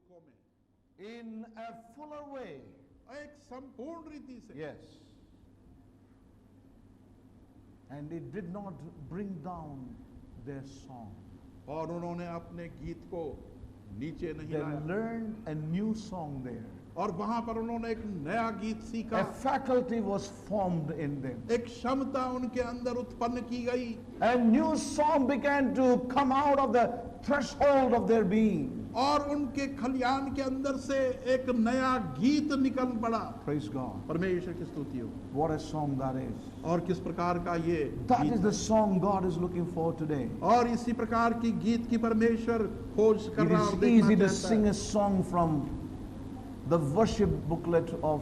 दुखों में in a fuller way. एक संपूर्ण रीति से। Yes. And it did not bring down their song. और उन्होंने अपने गीत को नीचे नहीं They लाया learned a new song there. और वहां पर उन्होंने एक नया गीत सीखा। A faculty was formed in them. एक क्षमता उनके अंदर उत्पन्न की गई। A new song began to come out of the threshold of their being. और उनके खलियान के अंदर से एक नया गीत निकल पड़ा। Praise God. परमेश्वर की स्तुति हो। What a song that is. और किस प्रकार का ये That गीत is the song God is looking for today. और इसी प्रकार की गीत की परमेश्वर खोज कर It रहा और is देखना easy to चाहता sing है। a song from the worship booklet of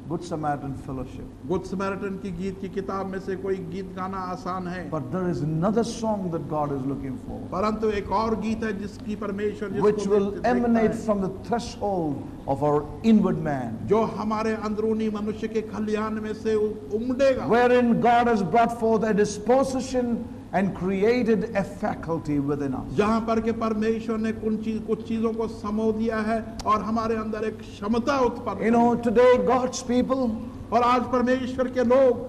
Good Samaritan Fellowship. Good Samaritan की गीत की किताब में से कोई गीत गाना आसान है, But there is another song that God is looking for, परंतु एक और गीत है जिसकी परमेश्वर जिसको which will देखता emanate है, from the threshold of our inward man, जो हमारे अंदरूनी मनुष्य के खलियान में से उमड़ेगा, wherein God has brought forth a disposition and created a faculty within us. जहां पर के परमेश्वर ने कुछ चीजों को समो दिया है और हमारे अंदर एक क्षमता उत्पन्न You know, today God's people, और आज परमेश्वर के लोग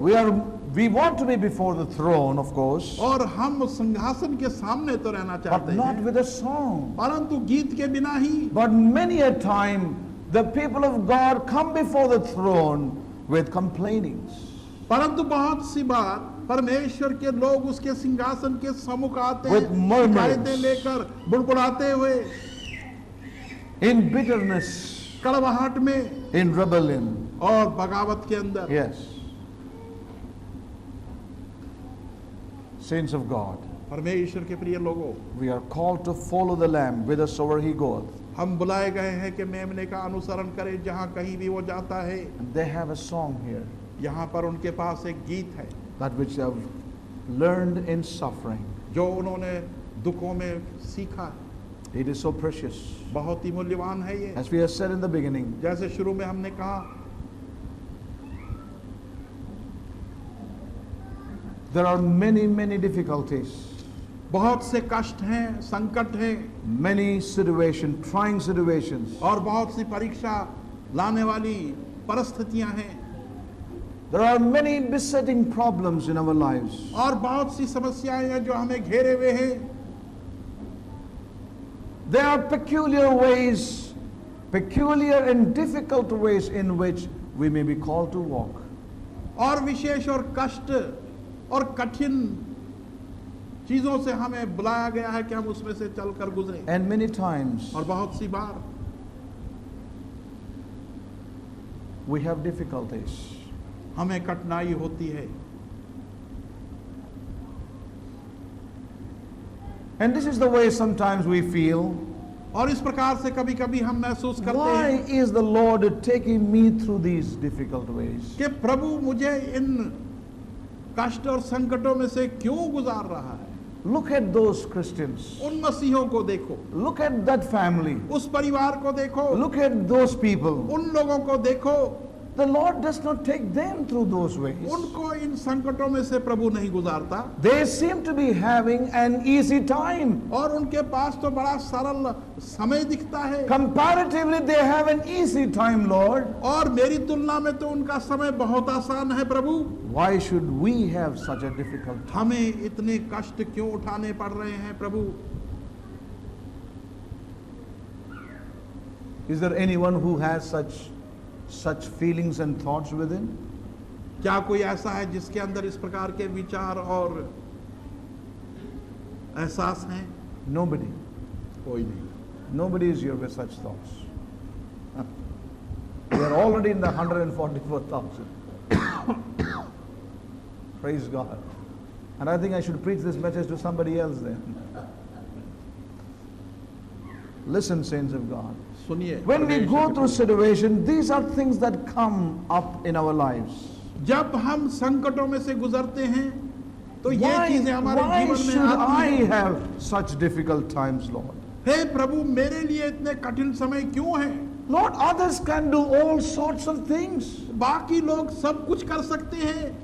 we want to be before the throne, of course, और हम सिंहासन के सामने तो रहना but चाहते not हैं, with a song. परंतु गीत के बिना ही। But many a time, the people of God come before the throne with complainings. परंतु बहुत सी बार परमेश्वर के लोग उसके सिंहासन के सम्मुख आते With हैं murmurs. शिकायतें लेकर, बुड़बुड़ाते हुए, In bitterness, कड़वाहट में in rebellion. और बगावत के अंदर। Yes. Saints of God, परमेश्वर के प्रिय लोगों, we are called to follow the Lamb whithersoever he goeth. हम बुलाए गए हैं कि मेमने का अनुसरण करें जहां कहीं भी वो जाता है। And they have a song here, यहाँ पर उनके पास एक गीत है that which they have learned in suffering. जो उन्होंने दुखों में सीखा। It is so precious. बहुत ही मूल्यवान है ये। As we have said in the beginning, जैसे शुरू में हमने कहा, there are many, many difficulties, बहुत से कष्ट हैं, संकट हैं, many situations, trying situations. और बहुत सी परीक्षा लाने वाली परिस्थितियां हैं, There are many besetting problems in our lives. और बहुत सी समस्याएं हैं जो हमें घेरे हुए हैं। There are peculiar and difficult ways in which we may be called to walk. और विशेष और कष्ट और कठिन चीजों से हमें बुलाया गया है कि हम उसमें से चलकर गुजरें। And many times और बहुत सी बार we have difficulties. हमें कठिनाई होती है। And this is the way sometimes we feel. और इस प्रकार से कभी कभी हम महसूस करते Why हैं is the Lord taking me through these difficult ways? कि प्रभु मुझे इन कष्ट और संकटों में से क्यों गुजार रहा है। Look at those Christians. उन मसीहों को देखो, Look at that family. उस परिवार को देखो, Look at those people. उन लोगों को देखो, The Lord does not take them through those ways. उनको इन संकटों में से प्रभु नहीं गुजारता। They seem to be having an easy time. और उनके पास तो बड़ा सरल समय दिखता है, Comparatively, they have an easy time, Lord. और मेरी तुलना में तो उनका समय बहुत आसान है प्रभु। Why should we have such a difficult time? हमें इतने कष्ट क्यों उठाने पड़ रहे हैं प्रभु। Is there anyone who has such feelings and thoughts within? क्या कोई ऐसा है जिसके अंदर इस प्रकार के विचार और एहसास हैं? Nobody. कोई नहीं। Nobody is here with such thoughts. We are already in the 144,000. Praise God. And I think I should preach this message to somebody else then. Listen, saints of God. सुनिए, When we go through situation, these are things that come up in our lives. जब हम संकटों में से गुजरते हैं तो ये चीजें हमारे Why जीवन में should आती I हैं। have such difficult times, Lord? हे प्रभु, मेरे लिए इतने कठिन समय क्यों हैं? Lord, others can do all sorts of things. बाकी लोग सब कुछ कर सकते हैं,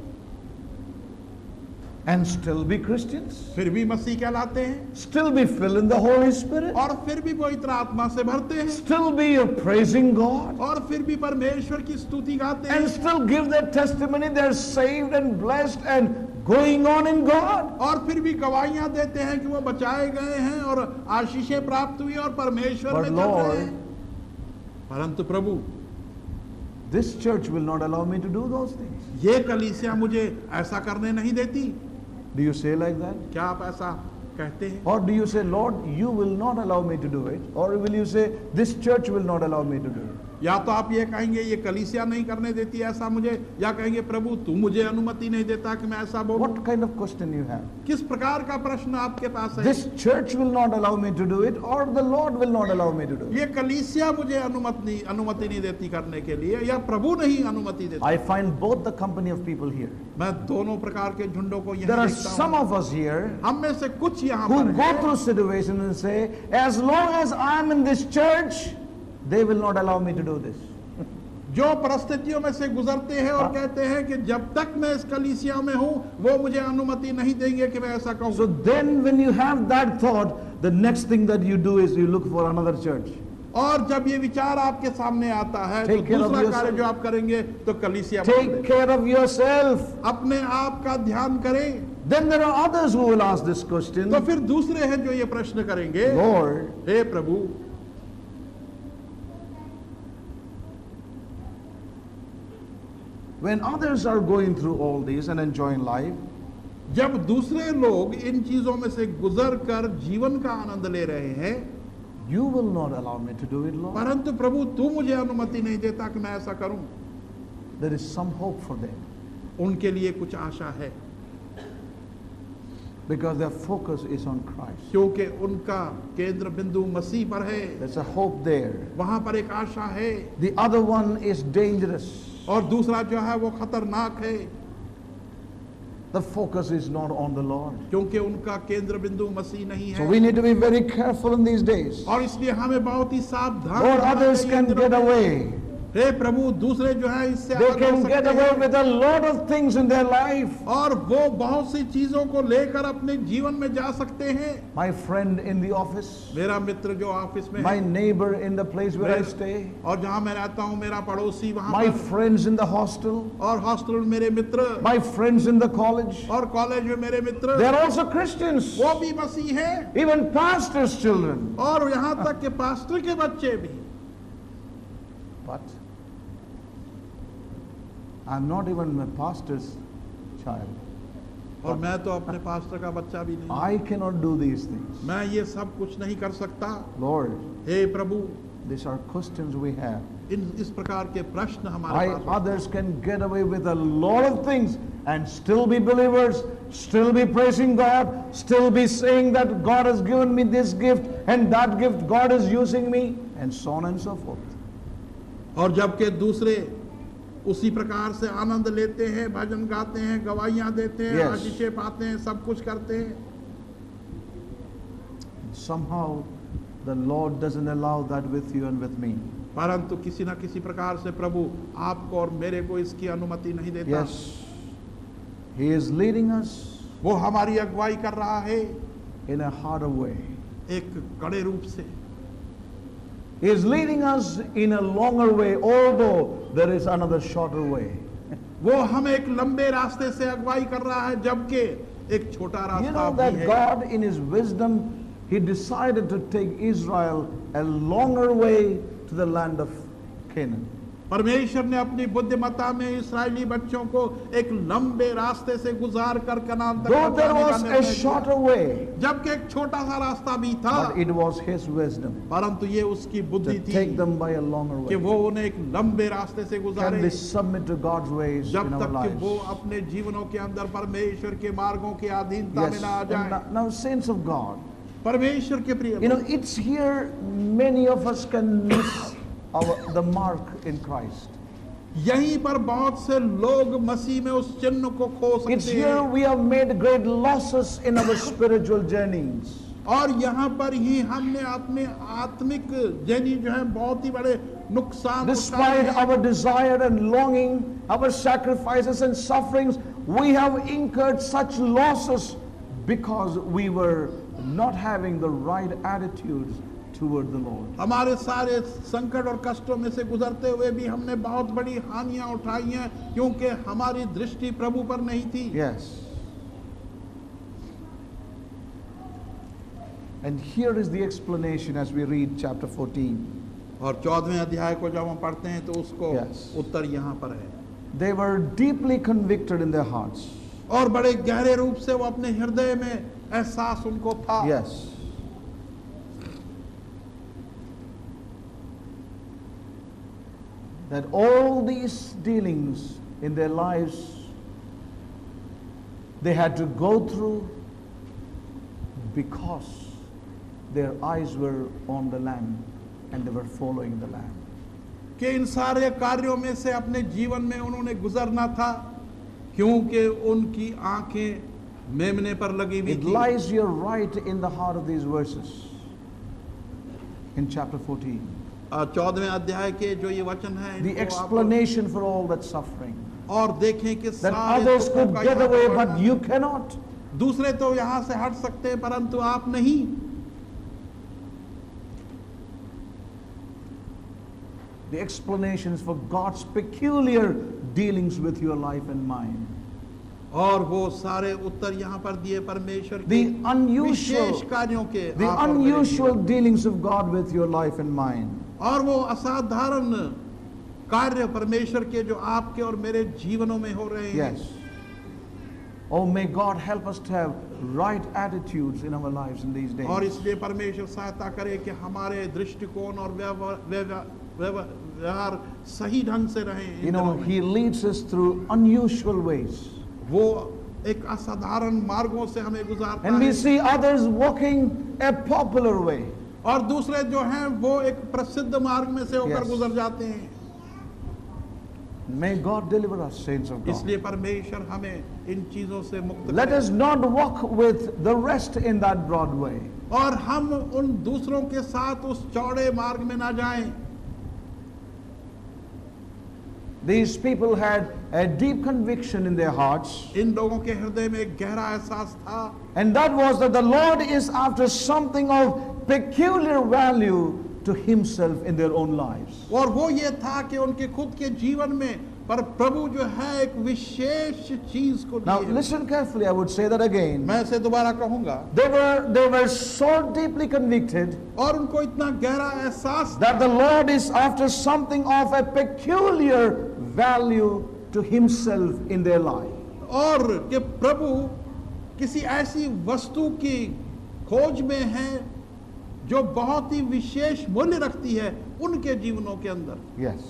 and still be Christians, फिर भी मसीह कहलाते हैं, still be filled in the Holy Spirit, और फिर भी पवित्र आत्मा से भरते हैं, still be praising God, और फिर भी परमेश्वर की स्तुति गाते हैं, and still give their testimony they're saved and blessed and going on in God. और फिर भी गवाहियां देते हैं कि वो बचाए गए हैं और आशीषें प्राप्त हुई और परमेश्वर But में चल रहे Lord, हैं। परंतु प्रभु, this church will not allow me to do those things. ये कलीसिया मुझे ऐसा करने नहीं देती। Do you say like that? क्या आप ऐसा कहते हैं? Or do you say, Lord, you will not allow me to do it? Or will you say, this church will not allow me to do it? या तो आप ये कहेंगे ये कलीसिया नहीं करने देती ऐसा मुझे, या कहेंगे प्रभु तू मुझे अनुमति नहीं देता कि मैं ऐसा बोलूं। What kind of question you have? किस प्रकार का प्रश्न आपके पास है? This church will not allow me to do it, or the Lord will not allow me to do it. ये कलीसिया मुझे अनुमति नहीं देती करने के लिए, या प्रभु नहीं अनुमति देता। I find both the company of people here. मैं दोनों प्रकार के झुंडों को There यहाँ are देखता some हूँ। of us here हम में से कुछ यहाँ who पर go हैं, through situations and say, as long as I am in this church, they will not allow me to do this. जो परिस्थितियों में से गुजरते हैं और कहते हैं कि जब तक मैं इस कलीसिया में हूँ वो मुझे अनुमति नहीं देंगे कि मैं ऐसा कहूँ। So then when you have that thought, the next thing that you do is you look for another church. और जब ये विचार आपके सामने आता है तो Take care of दूसरा yourself. कार्य जो आप करेंगे तो कलीसिया बदल Take दें। care of yourself. अपने आप का ध्यान करें। Then there are others who will ask this question. तो फिर दूसरे हैं जो ये प्रश्न करेंगे, Lord, hey Prabhu, when others are going through all this and enjoying life, जब दूसरे लोग इन चीजों में से गुजर कर जीवन का आनंद ले रहे हैं, you will not allow me to do it, Lord. परंतु प्रभु तू मुझे अनुमति नहीं देता कि मैं ऐसा करूं। There is some hope for them उनके लिए कुछ आशा है, because their focus is on Christ. क्योंकि उनका केंद्र बिंदु मसीह पर है। There's a hope there. वहां पर एक आशा है, The other one is dangerous. और दूसरा जो है वो खतरनाक है, The focus is not on the Lord. क्योंकि उनका केंद्र बिंदु मसीह नहीं So है। we need to be very careful in these days. और इसलिए हमें बहुत ही सावधान Lord, रहना others चाहिए can इन दिनों get में। away. हे प्रभु, दूसरे जो है इससे They अलग हो can get सकते away हैं, with a lot of things in their life. और वो बहुत सी चीजों को लेकर अपने जीवन में जा सकते हैं। My friend in the office, मेरा मित्र जो ऑफिस में my है, neighbor in the place where I मेरा- stay, और जहाँ मैं रहता हूँ मेरा पड़ोसी वहाँ my पर, friends in the hostel, और हॉस्टल में मेरे मित्र, my friends in the college, और कॉलेज में मेरे मित्र, they're also Christians. वो भी मसीह हैं, Even pastors' children. और यहाँ तक के पास्टर के बच्चे भी। But I'm not even my pastor's child. और मैं तो अपने पास्टर का बच्चा भी नहीं, I cannot do these things. मैं ये सब कुछ नहीं कर सकता। Lord, hey Prabhu, these are questions we have. इस प्रकार के प्रश्न Why हमारे पास होते others can get away with a lot of things and still be believers, still be praising God, still be saying that God has given me this gift and that gift God is using me, and so on and so forth. हैं। और जबकि दूसरे उसी प्रकार से आनंद लेते हैं, भजन गाते हैं, गवाहियां देते हैं, Yes. आशीषें पाते हैं, सब कुछ करते हैं, Somehow the Lord doesn't allow that with you and with me. परंतु किसी न किसी प्रकार से प्रभु आपको और मेरे को इसकी अनुमति नहीं देता। Yes, He is leading us वो हमारी अगुवाई कर रहा है in a harder way. एक कड़े रूप से। He is leading us in a longer way, although there is another shorter way. वो हमें एक लंबे रास्ते से अगुवाई कर रहा है, जबकि एक छोटा You रास्ता know भी that है। God in His wisdom, He decided to take Israel a longer way to the land of Canaan. परमेश्वर ने अपनी बुद्धिमत्ता में इस्राएली बच्चों को एक लंबे रास्ते से गुजार कर कनान तक Though there पहुंचाने का was निर्णय a किया। shorter way, जबकि एक छोटा सा रास्ता भी था, but it was His wisdom परंतु ये उसकी बुद्धि to थी take them by a longer कि way. वो उन्हें एक लंबे रास्ते से Can गुजारे, we submit to God's ways जब in our तक कि lives? वो अपने जीवनों के अंदर परमेश्वर के मार्गों की अधीनता में Yes. ना आ And जाए। now, saints of God, परमेश्वर के प्रिय you know, it's here many of us can miss the mark in Christ. यहीं पर बहुत से लोग मसीह में उस चिन्ह को खो It's सकते here हैं, we have made great losses in our spiritual journeys. और यहाँ पर ही हमने अपने आत्मिक जर्नी जो है बहुत ही बड़े नुकसान Despite उठाए हैं। our desire and longing, our sacrifices and sufferings, we have incurred such losses because we were not having the right attitudes toward the Lord. हमारे सारे संकट और कष्टों में से गुजरते हुए भी हमने बहुत बड़ी हानियां उठाई हैं क्योंकि हमारी दृष्टि प्रभु पर नहीं थी. Yes. And here is the explanation as we read chapter 14. और 14वें अध्याय को जब हम पढ़ते हैं तो उसको Yes. उत्तर यहाँ पर है. They were deeply convicted in their hearts. और बड़े गहरे रूप से वो अपने हृदय में एहसास उनको था. Yes. That all these dealings in their lives they had to go through because their eyes were on the Lamb and they were following the Lamb. कि इन सारे कार्यों में से अपने जीवन में उन्होंने गुजरना था क्योंकि उनकी आंखें मेमने पर लगी हुई It थी. lies here right in the heart of these verses in chapter 14. 14वें अध्याय के जो ये वचन है The इनको आप explanation for all that suffering. और देखें कि That सारे others दुखों could का get यहाँ away पर but वर्णन. you cannot. दूसरे तो यहाँ से हट सकते हैं परंतु आप नहीं. The explanations for God's peculiar dealings with your life and mine. और वो सारे उत्तर यहाँ पर दिए परमेश्वर के The unusual, विशेष कार्यों के the आप और मेरे unusual जीवन. dealings of God with your life and mine. और वो असाधारण कार्य परमेश्वर के जो आपके और मेरे जीवनों में हो रहे हैं. Yes. Oh, may God help us to have right attitudes in our lives in these days. और इसलिए परमेश्वर सहायता करे कि हमारे दृष्टिकोण और व्यवहार सही ढंग से रहे. You know, He leads us through unusual ways. वो एक असाधारण मार्गों से हमें गुजारता And we है. see others walking a popular way. और दूसरे जो हैं वो एक प्रसिद्ध मार्ग में से होकर Yes. गुजर जाते हैं. May God deliver us, saints of God. इसलिए परमेश्वर हमें इन चीजों से मुक्त Let करे. us not walk with the rest in that broad way. और हम उन दूसरों के साथ उस चौड़े मार्ग में ना जाएं. These people had a deep conviction in their hearts, इन लोगों के हृदय में एक गहरा एहसास था and that was that the Lord is after something of peculiar value to Himself in their own lives. और वो ये था कि उनके खुद के जीवन में पर प्रभु जो है एक विशेष चीज को Now, दिए. listen carefully, I would say that again. मैं इसे दोबारा कहूंगा. They were so deeply convicted और उनको इतना गहरा एहसास that the Lord is after something of a peculiar value to Himself in their life. और कि प्रभु किसी ऐसी वस्तु की खोज में है जो बहुत ही विशेष मूल्य रखती है उनके जीवनों के अंदर. Yes.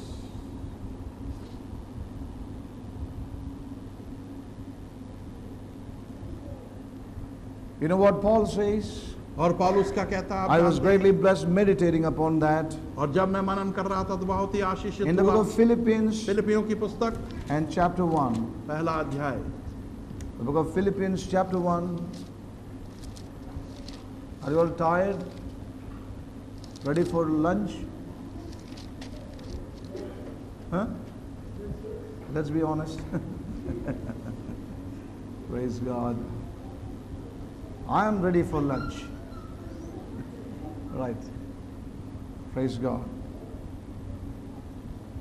You know what Paul says? और पौलुस क्या कहता है आप I was जानते हैं? greatly blessed meditating upon that और जब मैं मनन कर रहा था तो बहुत ही आशीषित in the book हुआ. of Philippians फिलिपियों की पुस्तक and chapter 1. पहला अध्याय. The book of Philippians chapter 1. Are you all tired? Ready for lunch? Huh? Let's be honest. Praise God. I am ready for lunch. Right. Praise God.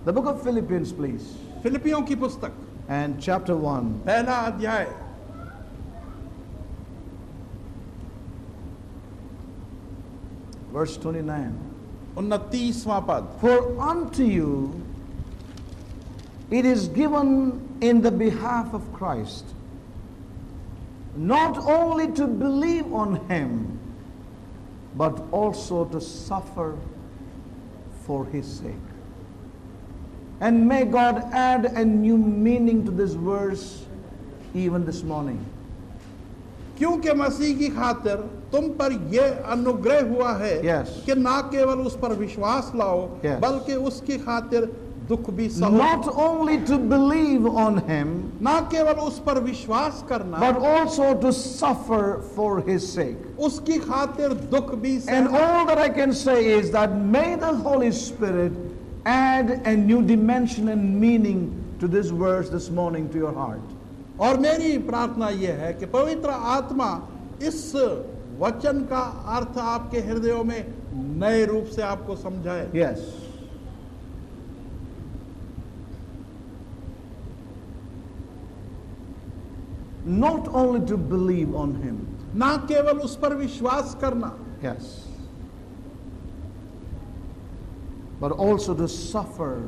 The book of Philippians, please. फिलिपियों की पुस्तक And chapter 1. पहला अध्याय Verse 29. 29वां पद. For unto you it is given in the behalf of Christ, not only to believe on Him, but also to suffer for His sake. And may God add a new meaning to this verse even this morning. क्योंकि मसीह की खातिर तुम पर यह अनुग्रह हुआ है Yes. कि ना केवल उस पर विश्वास लाओ Yes. बल्कि उसकी खातिर दुख भी सहो. Not only to believe on Him, ना केवल उस पर विश्वास करना but also to suffer for His sake. उसकी खातिर दुख भी And सहना. all that I can say is that may the Holy Spirit add a new dimension and meaning to this verse this morning to your heart. और मेरी प्रार्थना यह है कि पवित्र आत्मा इस वचन का अर्थ आपके हृदयों में नए रूप से आपको समझाए। Yes. Not only to believe on him. ना केवल उस पर विश्वास करना, Yes. But also to suffer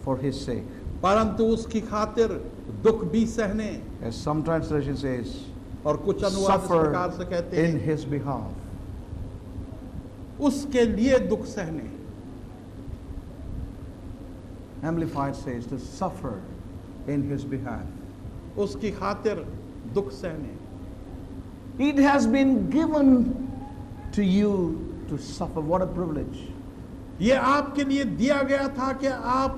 for his sake. परंतु उसकी खातिर दुख भी सहने। As some translation says, और कुछ अनुवाद इस प्रकार से suffer कहते in हैं, his behalf. उसके लिए दुख सहने। Amplified says to suffer in his behalf. उसकी खातिर दुख सहने। It has been given to you to suffer. What a privilege. ये आपके लिए दिया गया था कि आप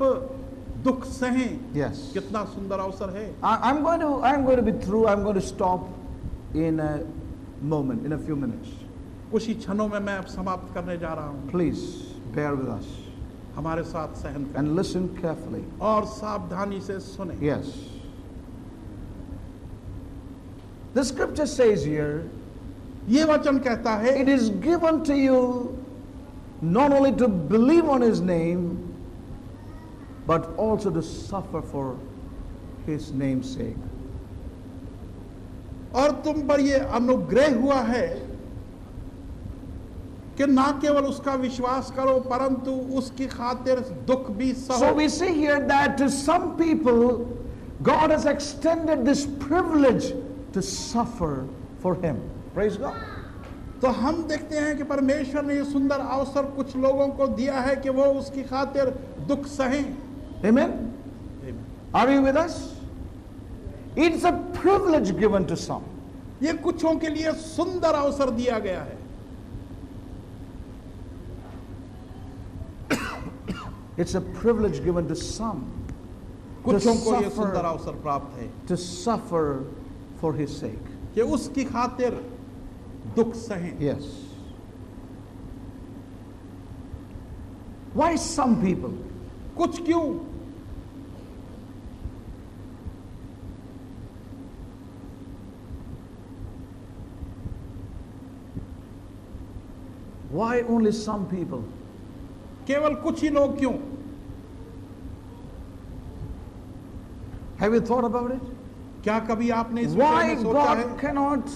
दुख सहें। Yes. कितना सुंदर अवसर है। I'm going to be through. I'm going to stop in a moment, in a few minutes. कुछ ही क्षणों में मैं अब समाप्त करने जा रहा हूँ। Please bear with us हमारे साथ सहन करें and listen carefully. और सावधानी से सुने। Yes. The scripture says here, ये वचन कहता है, it is given to you not only to believe on his name, but also to suffer for his name's sake. और तुम पर ये अनुग्रह हुआ है कि ना केवल उसका विश्वास करो परंतु उसकी खातिर दुख भी So सहो। we see here that to some people, God has extended this privilege to suffer for him. Praise God. तो हम देखते हैं कि परमेश्वर ने ये सुंदर अवसर कुछ लोगों को दिया है कि वो उसकी खातिर दुख सहें। Amen. Are you with us? It's a privilege given to some. ये कुछों के लिए सुंदर अवसर दिया गया है। It's a privilege given to some कुछों को ये suffer. सुंदर अवसर प्राप्त है to suffer for his sake. कि उसकी खातिर दुख सहें। Yes. Why some people? कुछ क्यों? Why only some people? केवल कुछ ही लोग क्यों? Have you thought about it? क्या कभी आपने इस विषय Why में सोचा है God cannot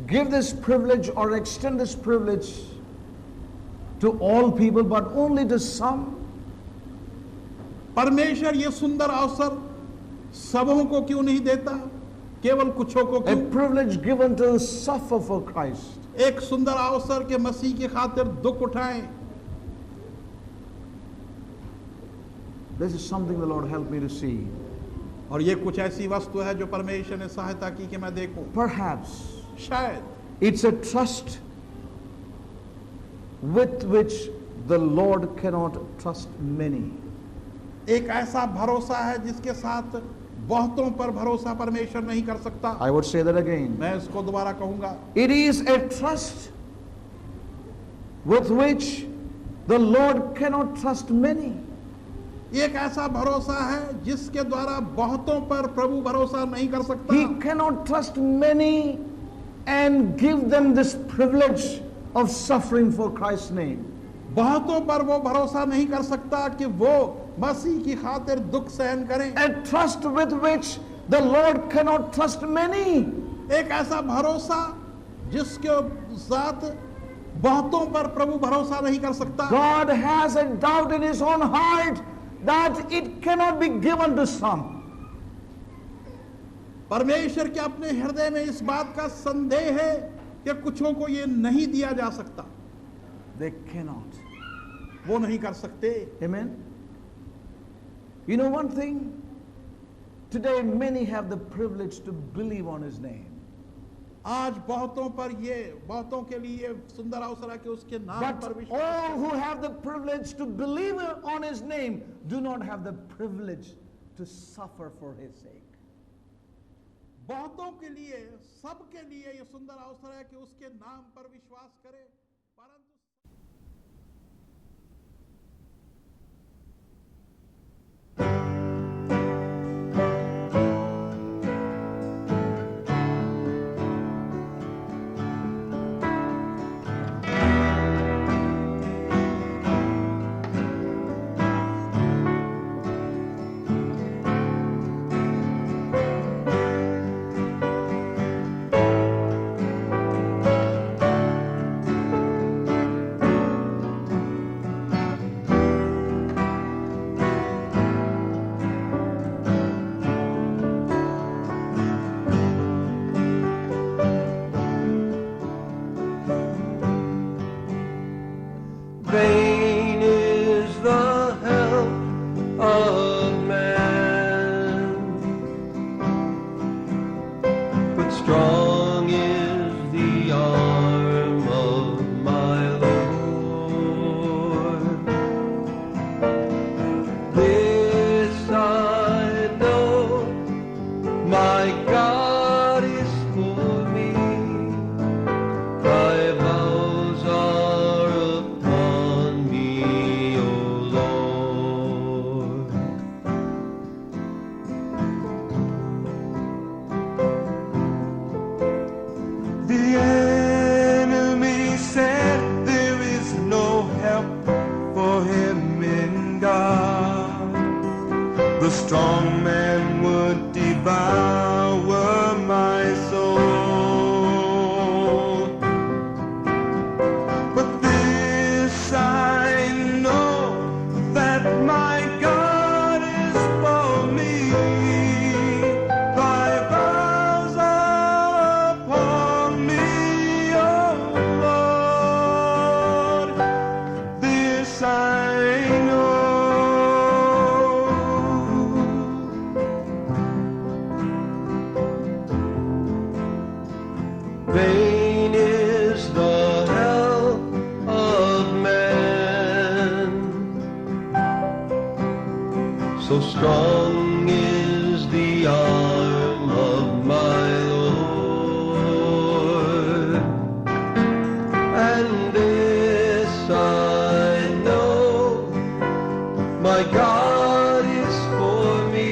give this privilege or extend this privilege to all people but only to some? परमेश्वर ये सुंदर अवसर सबों को क्यों नहीं देता, केवल कुछों को A क्यों? privilege given to suffer for Christ. एक सुंदर अवसर के मसीह की खातिर दुख उठाएं। This is something the Lord helped me to see. और ये कुछ ऐसी वस्तु है जो परमेश्वर ने सहायता की कि मैं देखूं। Perhaps शायद it's a trust with which the Lord cannot trust many. एक ऐसा भरोसा है जिसके साथ बहुतों पर भरोसा परमेश्वर नहीं कर सकता। I would say that again. मैं इसको दोबारा कहूंगा, It is a trust with which the Lord cannot trust many. एक ऐसा भरोसा है जिसके द्वारा बहुतों पर प्रभु भरोसा नहीं कर सकता। He cannot trust many and give them this privilege of suffering for Christ's name. बहुतों पर वो भरोसा नहीं कर सकता कि वो मसीह की खातिर दुख सहन करें। A trust with which the Lord cannot trust many. एक ऐसा भरोसा जिसके साथ बहुतों पर प्रभु भरोसा नहीं कर सकता। God has a doubt in his own heart that it cannot be given to some. परमेश्वर के अपने हृदय में इस बात का संदेह है कि कुछों को ये नहीं दिया जा सकता। They cannot. वो नहीं कर सकते। Amen. You know one thing? Today many have the privilege to believe on his name. आज बहुतों के लिए ये सुंदर अवसर है कि उसके नाम But पर विश्वास all who have the privilege to believe on his name do not have the privilege to suffer for his sake. बहुतों के लिए, सबके लिए ये सुंदर अवसर है कि उसके नाम पर विश्वास करें, परंतु strong man would devour my soul. But this I know, that my God is for me. Thy vows are upon me, O Lord. This I know. Vain is the help of man, so strong is the arm of my Lord. And this I know, my God is for me.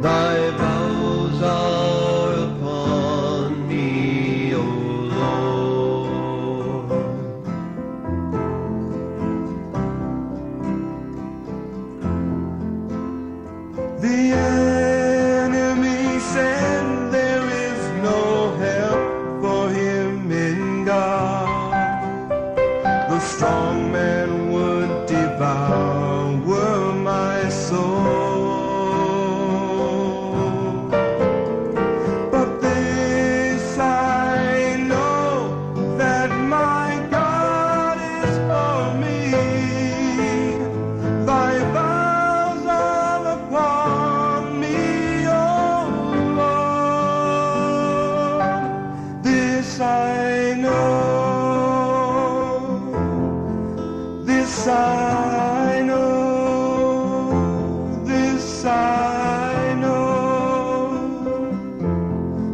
Thy vows are upon me, O Lord. The enemy said there is no help for him in God. The strong man would devour my soul. But this I know, that my God is for me. Thy vows are upon me, O Lord. This I know. This I know. This I know.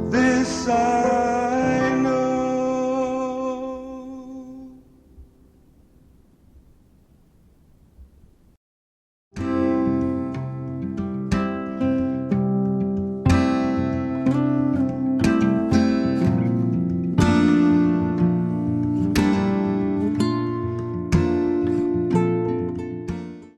This I